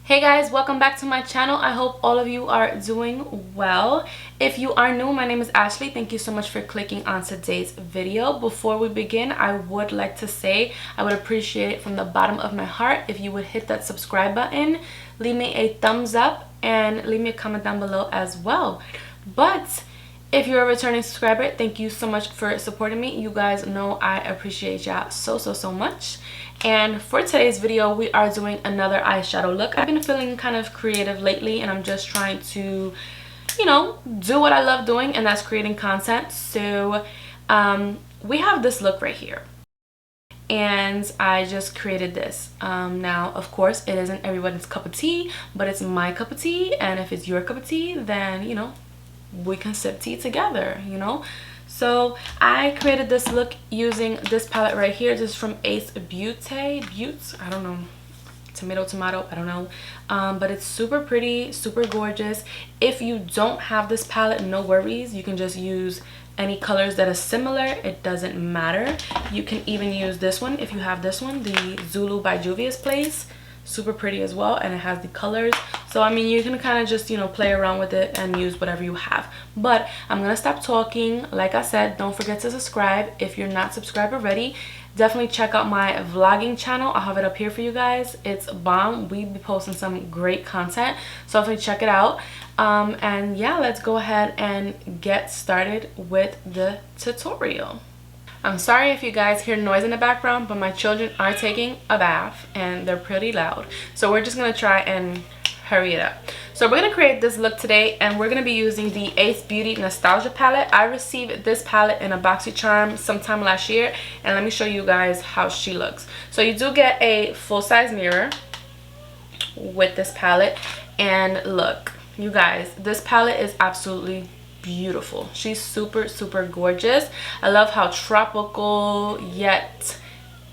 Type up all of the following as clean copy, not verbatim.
Hey guys, welcome back to my channel. I hope all of you are doing well. If you are new, my name is Ashley. Thank you so much for clicking on today's video. Before we begin, I would like to say I would appreciate it from the bottom of my heart if you would hit that subscribe button, leave me a thumbs up, and leave me a comment down below as well. But if you're a returning subscriber, thank you so much for supporting me. You guys know I appreciate y'all so much. And for today's video, we are doing another eyeshadow look. I've been feeling kind of creative lately, and I'm just trying to, you know, do what I love doing, and that's creating content. So we have this look right here, and I just created this. Now, of course, it isn't everyone's cup of tea, but it's my cup of tea, and if it's your cup of tea, then, you know, we can sip tea together, you know. So I created this look using this palette right here. This is from Beaute, I don't know, tomato, I don't know, but it's super pretty, super gorgeous. If you don't have this palette, no worries, you can just use any colors that are similar. It doesn't matter. You can even use this one if you have this one, the Zulu by Juvia's Place. Super pretty as well, and it has the colors. So I mean, you can kind of just, you know, play around with it and use whatever you have. But I'm gonna stop talking. Like I said, don't forget to subscribe if you're not subscribed already. Definitely check out my vlogging channel. I'll have it up here for you guys. It's bomb. We be posting some great content, so definitely check it out. And yeah, let's go ahead and get started with the tutorial. I'm sorry if you guys hear noise in the background, but my children are taking a bath and they're pretty loud. So we're just going to try and hurry it up. So we're going to create this look today, and we're going to be using the Ace Beauty Nostalgia palette. I received this palette in a boxycharm sometime last year, and let me show you guys how she looks. So you do get a full-size mirror with this palette, and look, you guys, this palette is absolutely beautiful. She's super gorgeous. I love how tropical yet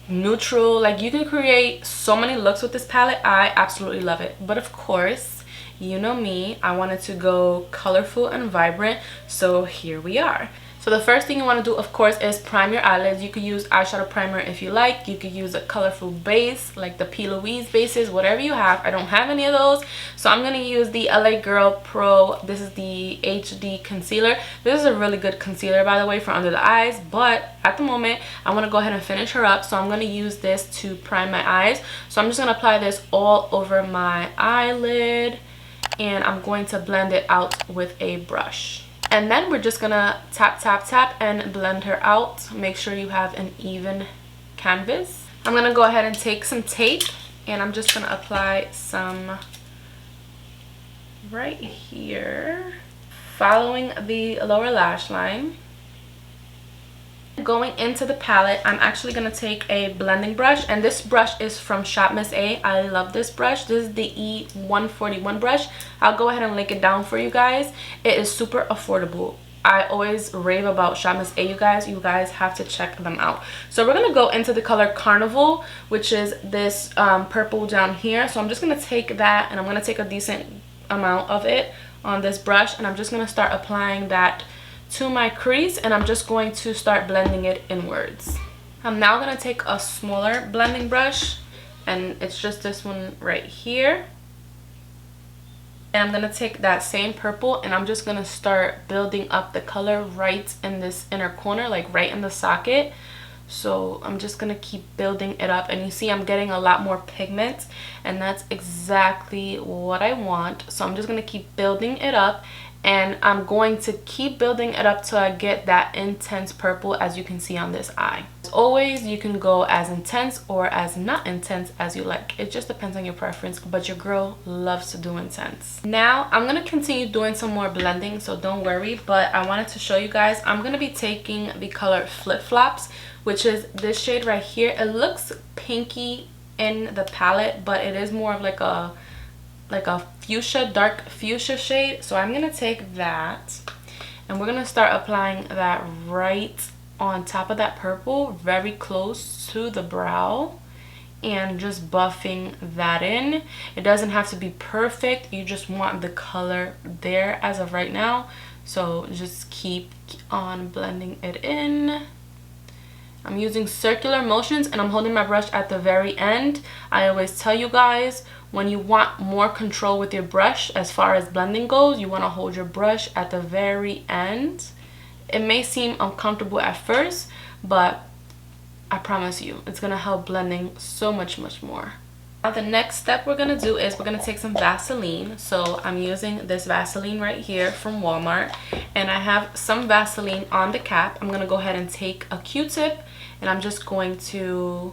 neutral, like you can create so many looks with this palette. I absolutely love it. But of course, you know me, I wanted to go colorful and vibrant, so here we are. So the first thing you want to do, of course, is prime your eyelids. You could use eyeshadow primer if you like. You could use a colorful base like the P. Louise bases, whatever you have. I don't have any of those, so I'm going to use the LA Girl Pro. This is the HD concealer. This is a really good concealer, by the way, for under the eyes, but at the moment I want to go ahead and finish her up, so I'm going to use this to prime my eyes. So I'm just going to apply this all over my eyelid, and I'm going to blend it out with a brush. And then we're just gonna tap and blend her out. Make sure you have an even canvas. I'm gonna go ahead and take some tape, and I'm just gonna apply some right here, following the lower lash line. Going into the palette, I'm actually going to take a blending brush, and this brush is from Shop Miss A. I love this brush. This is the E141 brush. I'll go ahead and link it down for you guys. It is super affordable. I always rave about Shop Miss A, you guys. You guys have to check them out. So we're going to go into the color Carnival, which is this purple down here. So I'm just going to take that, and I'm going to take a decent amount of it on this brush, and I'm just going to start applying that to my crease, and I'm just going to start blending it inwards. I'm now going to take a smaller blending brush, and it's just this one right here, and I'm going to take that same purple, and I'm just going to start building up the color right in this inner corner, like right in the socket. So I'm just going to keep building it up, and you see I'm getting a lot more pigment, and that's exactly what I want. So I'm just going to keep building it up, and I'm going to keep building it up till I get that intense purple, as you can see on this eye. As always, you can go as intense or as not intense as you like. It just depends on your preference, but your girl loves to do intense. Now I'm going to continue doing some more blending, so don't worry, but I wanted to show you guys. I'm going to be taking the color Flip Flops, which is this shade right here. It looks pinky in the palette, but it is more of like a fuchsia, dark fuchsia shade. So I'm gonna take that, and we're gonna start applying that right on top of that purple, very close to the brow, and just buffing that in. It doesn't have to be perfect, you just want the color there as of right now, so just keep on blending it in. I'm using circular motions, and I'm holding my brush at the very end. I always tell you guys, when you want more control with your brush as far as blending goes, you want to hold your brush at the very end. It may seem uncomfortable at first, but I promise you, it's gonna help blending so much more. Now the next step we're gonna do is we're gonna take some Vaseline. So I'm using this Vaseline right here from Walmart, and I have some Vaseline on the cap. I'm gonna go ahead and take a Q-tip, and I'm just going to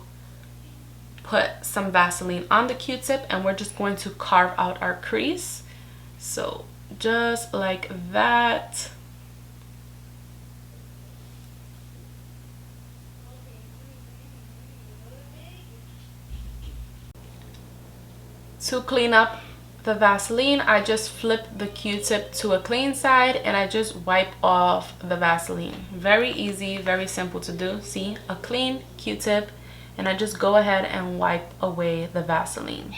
put some Vaseline on the Q-tip, and we're just going to carve out our crease. So just like that. To clean up the Vaseline, I just flip the Q-tip to a clean side and I just wipe off the Vaseline. Very easy, very simple to do. See, a clean Q-tip, and I just go ahead and wipe away the Vaseline.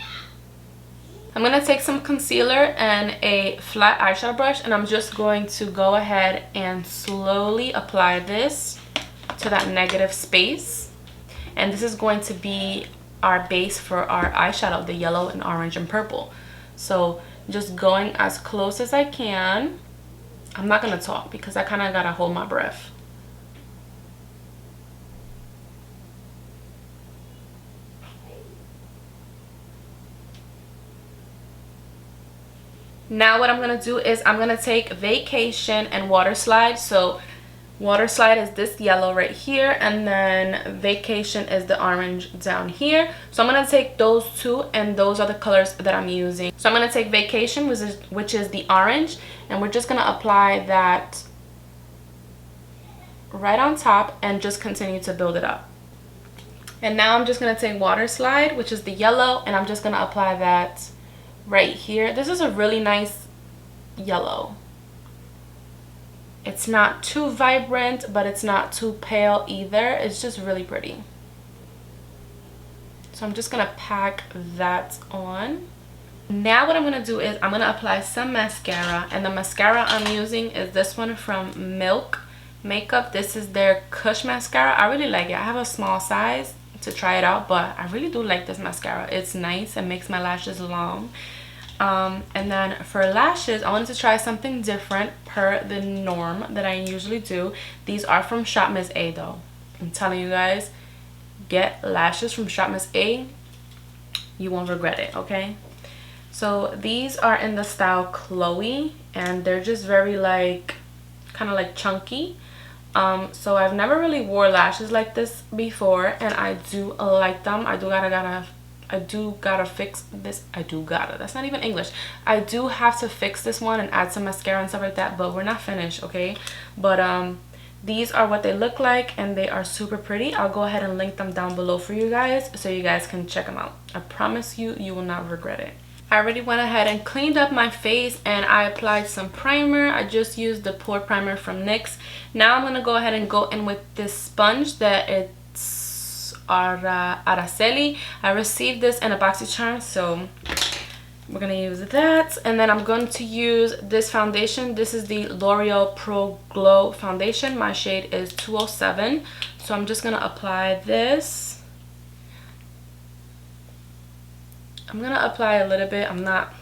I'm going to take some concealer and a flat eyeshadow brush, and I'm just going to go ahead and slowly apply this to that negative space. And this is going to be our base for our eyeshadow, the yellow and orange and purple. So just going as close as I can. I'm not going to talk because I kind of got to hold my breath. Now what I'm going to do is I'm going to take Vacation and Water Slide. So Water Slide is this yellow right here, and then Vacation is the orange down here. So I'm going to take those two, and those are the colors that I'm using. So I'm going to take Vacation, which is the orange, and we're just going to apply that right on top and just continue to build it up. And now I'm just going to take Water Slide, which is the yellow, and I'm just going to apply that right here. This is a really nice yellow. It's not too vibrant, but it's not too pale either. It's just really pretty. So I'm just gonna pack that on. Now what I'm gonna do is I'm gonna apply some mascara, and the mascara I'm using is this one from Milk Makeup. This is their Kush mascara. I really like it. I have a small size to try it out, but I really do like this mascara. It's nice. It makes my lashes long. And then for lashes, I wanted to try something different per the norm that I usually do. These are from Shop Miss A though. I'm telling you guys, get lashes from Shop Miss A. You won't regret it, okay? So these are in the style Chloe, and they're just very like, kind of like chunky. So I've never really wore lashes like this before, and I do like them. I do gotta fix this. That's not even English. I do have to fix this one and add some mascara and stuff like that, but we're not finished, okay? But these are what they look like, and they are super pretty. I'll go ahead and link them down below for you guys so you guys can check them out. I promise you, you will not regret it. I already went ahead and cleaned up my face, and I applied some primer. I just used the pore primer from NYX. Now I'm gonna go ahead and go in with this sponge that it's Araceli. I received this in a boxycharm, so we're gonna use that. And then I'm going to use this foundation. This is the L'Oreal Pro Glow foundation. My shade is 207. So I'm just gonna apply this. I'm gonna apply a little bit. I'm not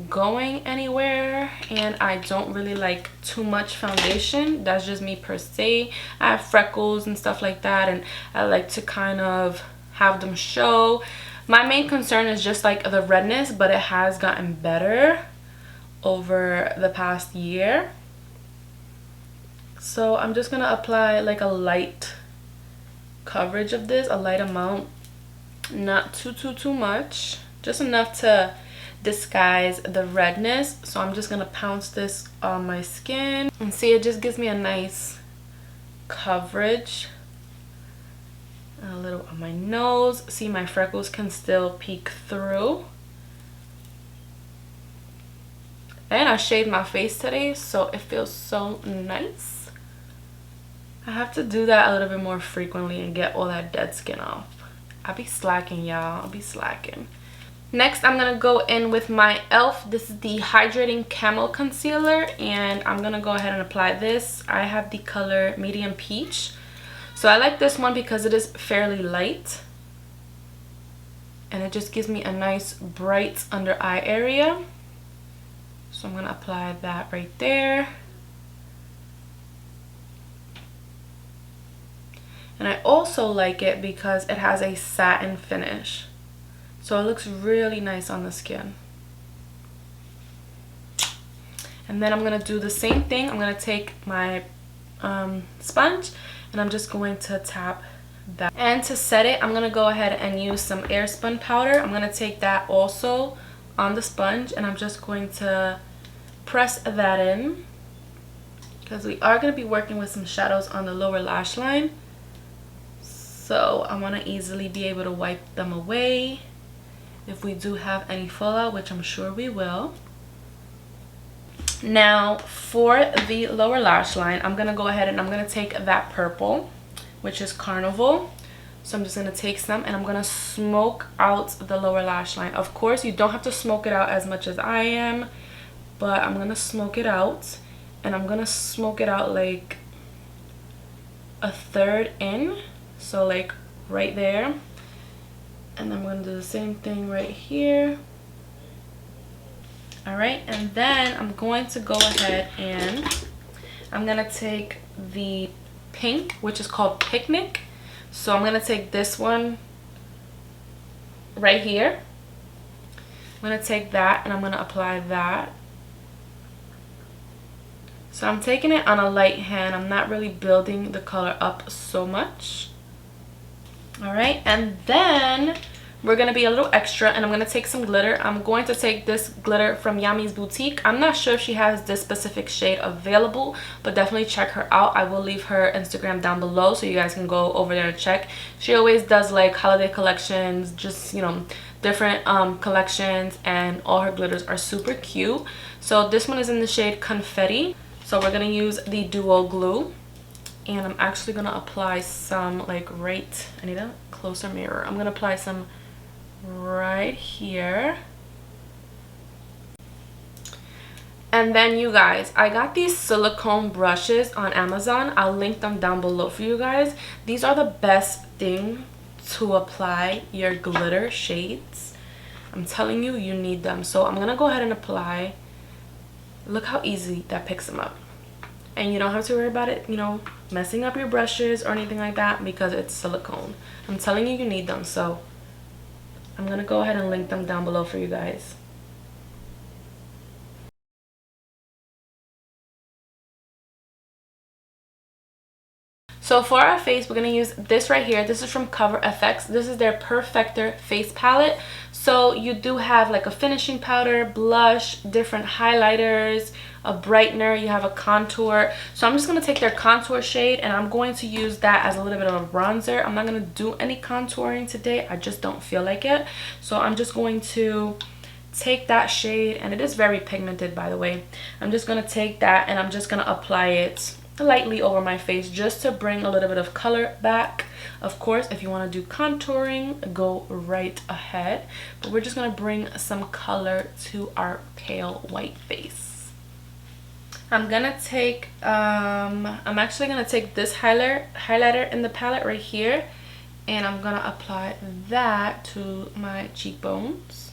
going anywhere, and I don't really like too much foundation. That's just me per se. I have freckles and stuff like that, and I like to kind of have them show. My main concern is just like the redness, but it has gotten better over the past year. So I'm just gonna apply like a light coverage of this, a light amount, not too much, just enough to disguise the redness. So I'm just gonna pounce this on my skin, and see, it just gives me a nice coverage. A little on my nose. See, my freckles can still peek through. And I shaved my face today, so it feels so nice. I have to do that a little bit more frequently and get all that dead skin off. I be slacking, y'all. I be slacking. Next, I'm gonna go in with my e.l.f. This is the Hydrating Camo Concealer, and I'm gonna go ahead and apply this. I have the color Medium Peach. So I like this one because it is fairly light. and it just gives me a nice bright under eye area. So I'm going to apply that right there. And I also like it because it has a satin finish. So it looks really nice on the skin. And then I'm going to do the same thing. I'm going to take my sponge and I'm just going to tap that. And to set it, I'm going to go ahead and use some airspun powder. I'm going to take that also on the sponge and I'm just going to press that in, because we are going to be working with some shadows on the lower lash line. So I want to easily be able to wipe them away if we do have any fallout, which I'm sure we will. Now for the lower lash line, I'm going to go ahead and I'm going to take that purple, which is Carnival. So I'm just going to take some and I'm going to smoke out the lower lash line. Of course, you don't have to smoke it out as much as I am, but I'm going to smoke it out, and I'm going to smoke it out like a third in. So like right there. And I'm going to do the same thing right here. Alright, and then I'm going to go ahead and I'm going to take the pink, which is called Picnic. So I'm going to take this one right here. I'm going to take that and I'm going to apply that. So I'm taking it on a light hand. I'm not really building the color up so much. Alright, and then we're going to be a little extra and I'm going to take some glitter. I'm going to take this glitter from Yami's Boutique. I'm not sure if she has this specific shade available, but definitely check her out. I will leave her Instagram down below so you guys can go over there and check. She always does like holiday collections, just, you know, different collections, and all her glitters are super cute. So this one is in the shade Confetti. So we're going to use the Duo Glue. And I'm actually going to apply some like right, I need a closer mirror. I'm going to apply some right here. And then you guys, I got these silicone brushes on Amazon. I'll link them down below for you guys. These are the best thing to apply your glitter shades. I'm telling you, you need them. So I'm going to go ahead and apply. Look how easy that picks them up. And you don't have to worry about it, you know, messing up your brushes or anything like that, because it's silicone. I'm telling you, you need them. So I'm going to go ahead and link them down below for you guys. So for our face, we're going to use this right here. This is from Cover FX. This is their Perfector face palette. So you do have like a finishing powder, blush, different highlighters, a brightener, you have a contour. So I'm just going to take their contour shade and I'm going to use that as a little bit of a bronzer. I'm not going to do any contouring today. I just don't feel like it. So I'm just going to take that shade, and it is very pigmented, by the way. I'm just going to take that and I'm just going to apply it lightly over my face just to bring a little bit of color back. Of course, if you want to do contouring, go right ahead, but we're just going to bring some color to our pale white face. I'm gonna take I'm actually gonna take this highlighter in the palette right here, and I'm gonna apply that to my cheekbones.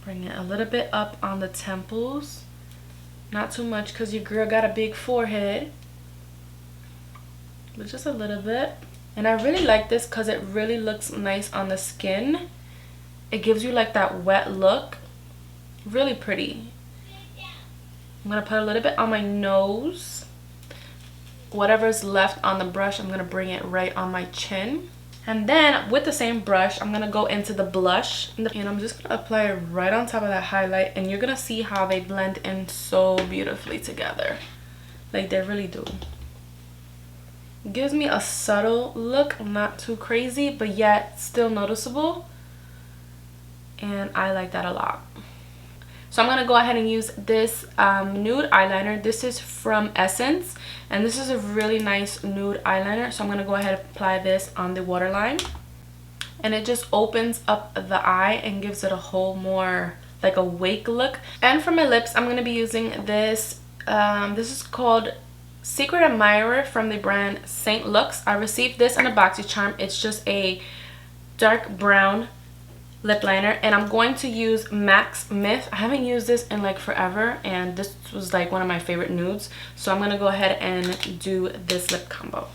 Bring it a little bit up on the temples. Not too much because your girl got a big forehead, but just a little bit. And I really like this because it really looks nice on the skin. It gives you like that wet look. Really pretty. I'm going to put a little bit on my nose. Whatever's left on the brush, I'm going to bring it right on my chin. And then with the same brush, I'm going to go into the blush. And I'm just going to apply it right on top of that highlight. And you're going to see how they blend in so beautifully together. Like they really do. It gives me a subtle look, not too crazy, but yet still noticeable. And I like that a lot. So I'm going to go ahead and use this nude eyeliner. This is from Essence, and this is a really nice nude eyeliner. So I'm going to go ahead and apply this on the waterline, and it just opens up the eye and gives it a whole more like awake look. And for my lips, I'm going to be using this. This is called Secret Admirer from the brand Saint Lux. I received this in a boxycharm. It's just a dark brown lip liner, and I'm going to use Max Myth. I haven't used this in like forever, and this was like one of my favorite nudes, so I'm gonna go ahead and do this lip combo.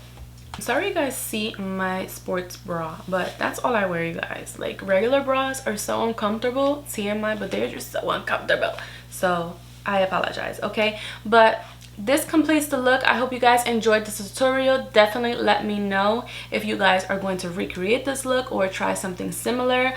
I'm sorry you guys see my sports bra, but that's all I wear, you guys. Like, regular bras are so uncomfortable, TMI, but they're just so uncomfortable, so I apologize, okay? But this completes the look. I hope you guys enjoyed this tutorial. Definitely let me know if you guys are going to recreate this look or try something similar.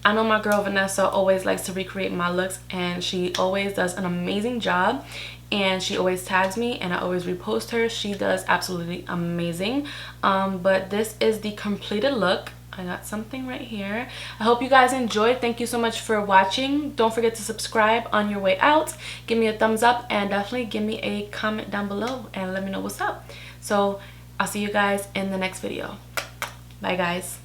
I know my girl Vanessa always likes to recreate my looks, and she always does an amazing job, and she always tags me and I always repost her. She does absolutely amazing. But this is the completed look. I got something right here. I hope you guys enjoyed. Thank you so much for watching. Don't forget to subscribe on your way out. Give me a thumbs up, and definitely give me a comment down below and let me know what's up. So I'll see you guys in the next video. Bye guys.